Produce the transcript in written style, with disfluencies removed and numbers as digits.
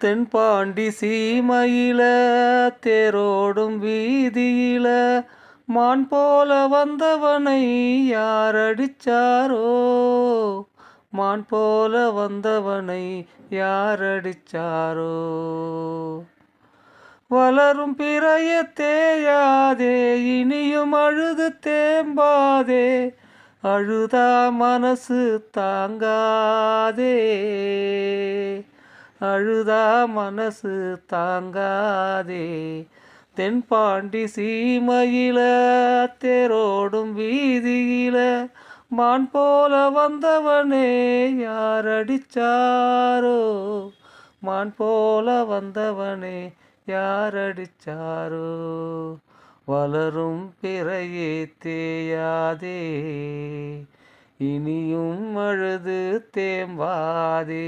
தென்பாண்டி சீமையில தேரோடும் வீதியில மான் போல வந்தவனை யார் அடிச்சாரோ? மான் போல வந்தவனை யார் அடிச்சாரோ? வளரும் பிறைய தேயாதே, இனியும் அழுது தேம்பாதே, அழுதா மனசு தாங்காதே, அழுதா மனசு தாங்காதே. தென்பாண்டி சீமையில தேரோடும் வீதியில மான் போல வந்தவனே யார் அடிச்சாரோ? மான் போல வந்தவனே யார் அடிச்சாரோ? வளரும் பிறையே தேயாதே, இனியும் அழுது தேம்பாதே.